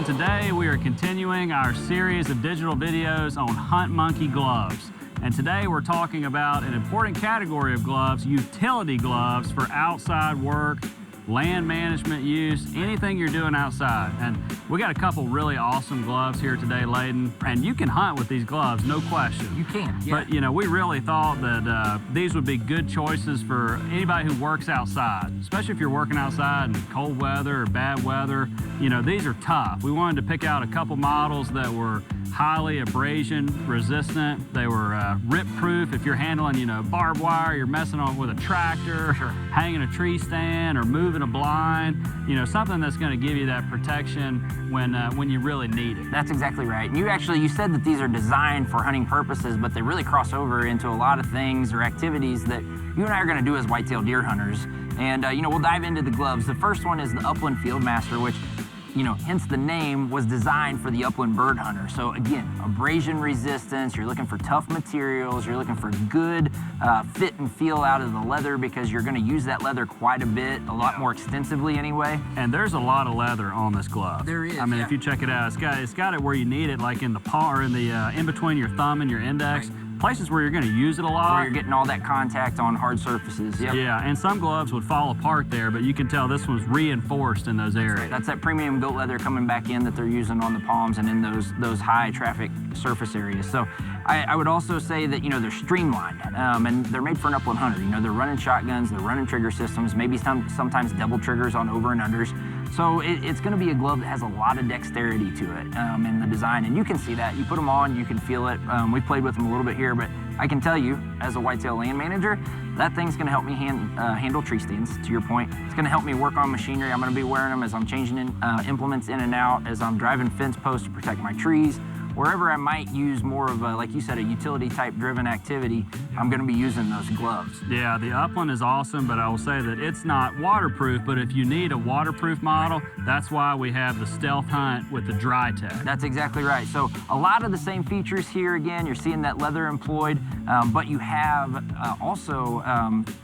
everyone. Today we are continuing our series of digital videos on Hunt Monkey gloves. And today we're talking about an important category of gloves, utility gloves for outside work, land management use, anything you're doing outside. And we got a couple really awesome gloves here today, Laden. And you can hunt with these gloves, no question. You can, yeah. But, you know, we really thought that these would be good choices for anybody who works outside, especially if you're working outside in cold weather or bad weather. You know, these are tough. We wanted to pick out a couple models that were highly abrasion resistant. They were rip proof if you're handling, you know, barbed wire, you're messing on with a tractor, sure, hanging a tree stand or moving a blind, you know, something that's going to give you that protection when you really need it. That's exactly right. And you said that these are designed for hunting purposes, but they really cross over into a lot of things or activities that you and I are going to do as whitetail deer hunters. And you know, we'll dive into the gloves. The first one is the Upland Fieldmaster, which, you know, hence the name, was designed for the upland bird hunter. So again, abrasion resistance, you're looking for tough materials, you're looking for good fit and feel out of the leather because you're gonna use that leather quite a bit, a lot more extensively anyway. And there's a lot of leather on this glove. There is, I mean, yeah. if you check it out, it's got it where you need it, like in the paw or in the in between your thumb and your index. Right. Places where you're going to use it a lot. Where you're getting all that contact on hard surfaces. Yep. Yeah, and some gloves would fall apart there, but you can tell this one's reinforced in those areas. That's that premium goat leather coming back in that they're using on the palms and in those high traffic surface areas. So I would also say that, you know, they're streamlined and they're made for an upland hunter. You know, they're running shotguns, they're running trigger systems, maybe sometimes double triggers on over and unders. So it's going to be a glove that has a lot of dexterity to it in the design, and you can see that. You put them on, you can feel it. We've played with them a little bit here, but I can tell you, as a whitetail land manager, that thing's going to help me handle tree stands, to your point. It's going to help me work on machinery. I'm going to be wearing them as I'm changing implements in and out, as I'm driving fence posts to protect my trees. Wherever I might use more of a, like you said, a utility type driven activity, I'm going to be using those gloves. Yeah, the Upland is awesome, but I will say that it's not waterproof, but if you need a waterproof model, that's why we have the Stealth Hunt with the dry tech. That's exactly right. So a lot of the same features here. Again, you're seeing that leather employed, but you have also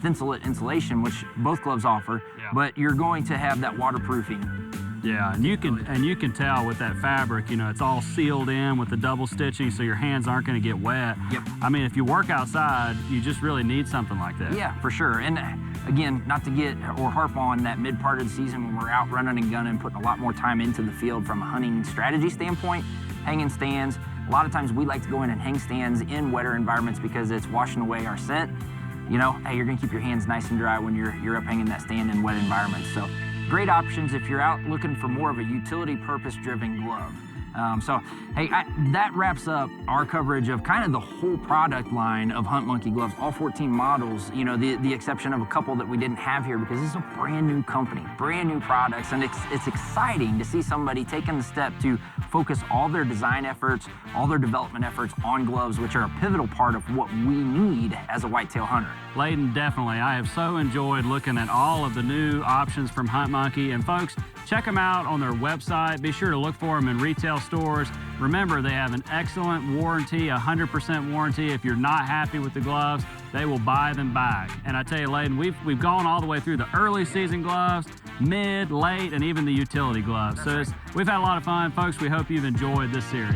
thinsulate insulation, which both gloves offer, but you're going to have that waterproofing. Yeah, and you can tell with that fabric, you know, it's all sealed in with the double stitching, so your hands aren't going to get wet. Yep. I mean, if you work outside, you just really need something like that. Yeah, for sure. And again, not to get or harp on that mid part of the season when we're out running and gunning, putting a lot more time into the field from a hunting strategy standpoint, hanging stands. A lot of times we like to go in and hang stands in wetter environments because it's washing away our scent. You know, hey, you're going to keep your hands nice and dry when you're up hanging that stand in wet environments. So great options if you're out looking for more of a utility purpose driven glove. Hey, that wraps up our coverage of kind of the whole product line of Hunt Monkey gloves, all 14 models, you know, the exception of a couple that we didn't have here because this is a brand new company, brand new products, and it's exciting to see somebody taking the step to focus all their design efforts, all their development efforts on gloves, which are a pivotal part of what we need as a whitetail hunter. Laden, definitely. I have so enjoyed looking at all of the new options from Hunt Monkey, and folks, check them out on their website. Be sure to look for them in retail stores. Remember, they have an excellent warranty, 100% warranty. If you're not happy with the gloves, they will buy them back. And I tell you, Laden, we've gone all the way through the early season gloves, mid, late, and even the utility gloves. We've had a lot of fun, folks. We hope you've enjoyed this series.